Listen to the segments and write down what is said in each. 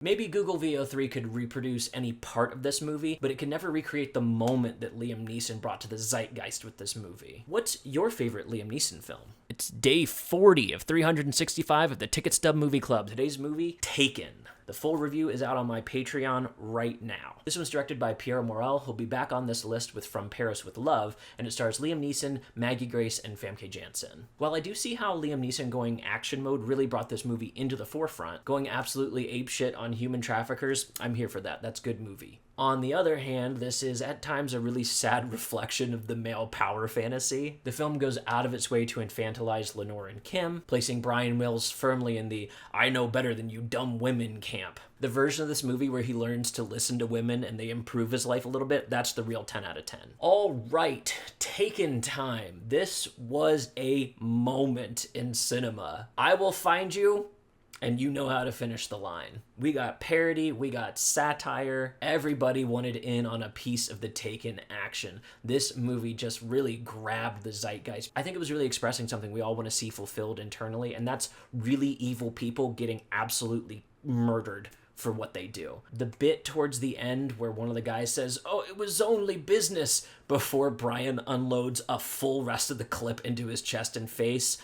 Maybe Google VO3 could reproduce any part of this movie, but it could never recreate the moment that Liam Neeson brought to the zeitgeist with this movie. What's your favorite Liam Neeson film? It's day 40 of 365 of the Ticket Stub Movie Club. Today's movie, Taken. The full review is out on my Patreon right now. This one's directed by Pierre Morel, who'll be back on this list with From Paris with Love, and it stars Liam Neeson, Maggie Grace, and Famke Janssen. While I do see how Liam Neeson going action mode really brought this movie into the forefront, going absolutely apeshit on human traffickers, I'm here for that. That's good movie. On the other hand, this is at times a really sad reflection of the male power fantasy. The film goes out of its way to infantilize Lenore and Kim, placing Bryan Mills firmly in the I know better than you dumb women camp. The version of this movie where he learns to listen to women and they improve his life a little bit, that's the real 10 out of 10. All right, Taken time. This was a moment in cinema. I will find you, and you know how to finish the line. We got parody, we got satire. Everybody wanted in on a piece of the Taken action. This movie just really grabbed the zeitgeist. I think it was really expressing something we all want to see fulfilled internally, and that's really evil people getting absolutely murdered for what they do. The bit towards the end where one of the guys says, "Oh, it was only business," before Bryan unloads a full rest of the clip into his chest and face.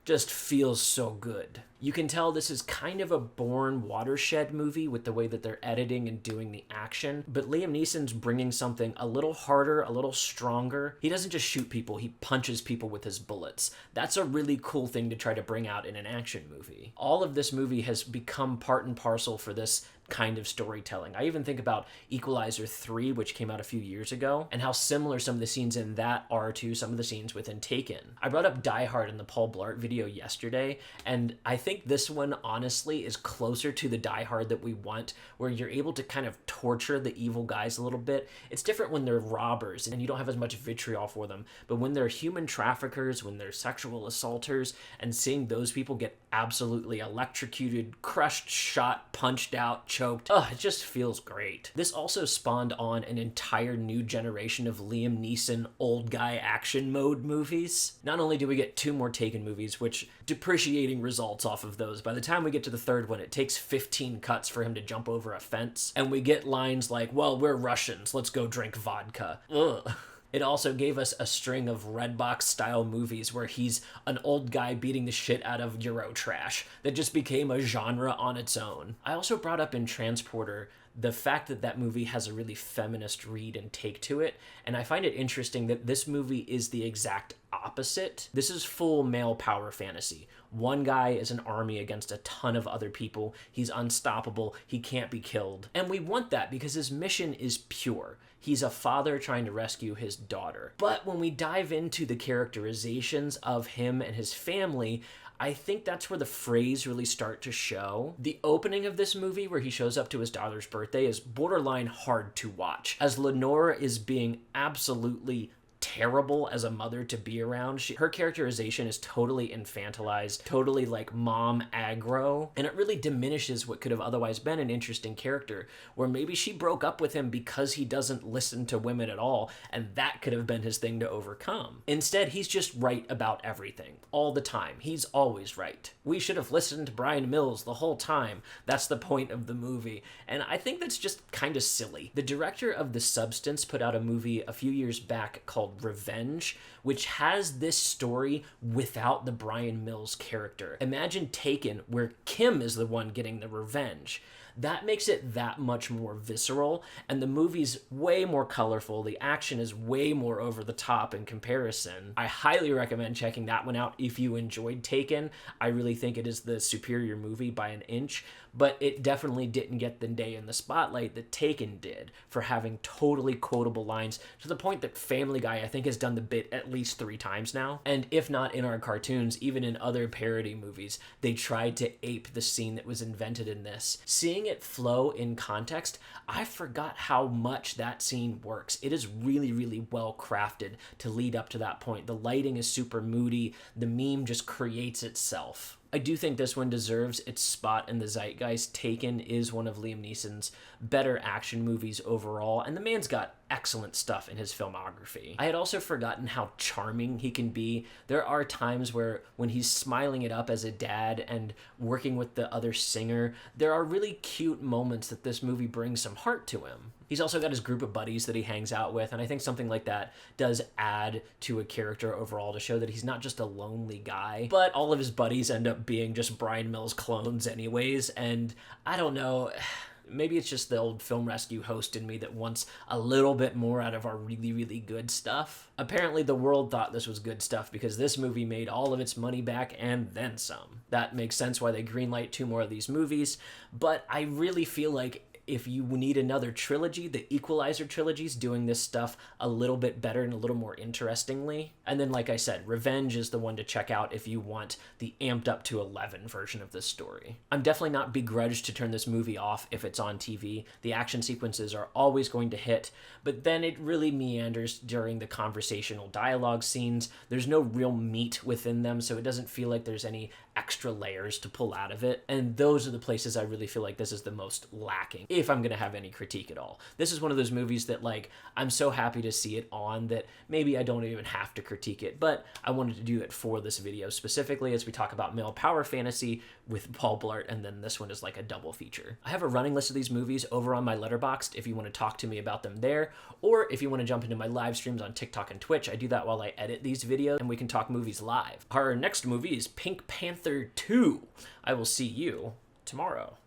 Just feels so good. You can tell this is kind of a Bourne watershed movie with the way that they're editing and doing the action, but Liam Neeson's bringing something a little harder, a little stronger. He doesn't just shoot people, he punches people with his bullets. That's a really cool thing to try to bring out in an action movie. All of this movie has become part and parcel for this kind of storytelling. I even think about Equalizer 3, which came out a few years ago, and how similar some of the scenes in that are to some of the scenes within Taken. I brought up Die Hard in the Paul Blart video yesterday, and I think this one honestly is closer to the Die Hard that we want, where you're able to kind of torture the evil guys a little bit. It's different when they're robbers and you don't have as much vitriol for them, but when they're human traffickers, when they're sexual assaulters, and seeing those people get absolutely electrocuted, crushed, shot, punched out, choked, it just feels great. This also spawned on an entire new generation of Liam Neeson old guy action mode movies. Not only do we get 2 more Taken movies, which depreciating results off of those. By the time we get to the 3rd one, it takes 15 cuts for him to jump over a fence, and we get lines like, "Well, we're Russians, let's go drink vodka." Ugh. It also gave us a string of Redbox-style movies where he's an old guy beating the shit out of Eurotrash that just became a genre on its own. I also brought up in Transporter the fact that that movie has a really feminist read and take to it, and I find it interesting that this movie is the exact opposite. This is full male power fantasy. One guy is an army against a ton of other people. He's unstoppable. He can't be killed. And we want that because his mission is pure. He's a father trying to rescue his daughter. But when we dive into the characterizations of him and his family, I think that's where the phrase really start to show. The opening of this movie where he shows up to his daughter's birthday is borderline hard to watch, as Lenore is being absolutely terrible as a mother to be around. Her characterization is totally infantilized, totally like mom aggro, and it really diminishes what could have otherwise been an interesting character, where maybe she broke up with him because he doesn't listen to women at all, and that could have been his thing to overcome. Instead, he's just right about everything, all the time. He's always right. We should have listened to Bryan Mills the whole time. That's the point of the movie, and I think that's just kind of silly. The director of The Substance put out a movie a few years back called Revenge, which has this story without the Bryan Mills character. Imagine Taken, where Kim is the one getting the revenge. That makes it that much more visceral, and the movie's way more colorful. The action is way more over the top in comparison. I highly recommend checking that one out if you enjoyed Taken. I really think it is the superior movie by an inch, but it definitely didn't get the day in the spotlight that Taken did for having totally quotable lines, to the point that Family Guy, I think, has done the bit at least 3 times now. And if not in our cartoons, even in other parody movies, they tried to ape the scene that was invented in this. Seeing it flow in context, I forgot how much that scene works. It is really, really well crafted to lead up to that point. The lighting is super moody. The meme just creates itself. I do think this one deserves its spot in the zeitgeist. Taken is one of Liam Neeson's better action movies overall, and the man's got excellent stuff in his filmography. I had also forgotten how charming he can be. There are times where when he's smiling it up as a dad and working with the other singer, there are really cute moments that this movie brings some heart to him. He's also got his group of buddies that he hangs out with, and I think something like that does add to a character overall to show that he's not just a lonely guy, but all of his buddies end up being just Bryan Mills clones anyways, and I don't know, maybe it's just the old Film Rescue host in me that wants a little bit more out of our really, really good stuff. Apparently the world thought this was good stuff because this movie made all of its money back and then some. That makes sense why they greenlight 2 more of these movies, but I really feel like if you need another trilogy, the Equalizer trilogy's doing this stuff a little bit better and a little more interestingly. And then, like I said, Revenge is the one to check out if you want the amped up to 11 version of this story. I'm definitely not begrudged to turn this movie off if it's on TV. The action sequences are always going to hit, but then it really meanders during the conversational dialogue scenes. There's no real meat within them, so it doesn't feel like there's any extra layers to pull out of it. And those are the places I really feel like this is the most lacking, if I'm going to have any critique at all. This is one of those movies that, like, I'm so happy to see it on that maybe I don't even have to critique it, but I wanted to do it for this video specifically as we talk about male power fantasy with Paul Blart, and then this one is like a double feature. I have a running list of these movies over on my Letterboxd if you want to talk to me about them there, or if you want to jump into my live streams on TikTok and Twitch. I do that while I edit these videos, and we can talk movies live. Our next movie is Pink Panther 2. I will see you tomorrow.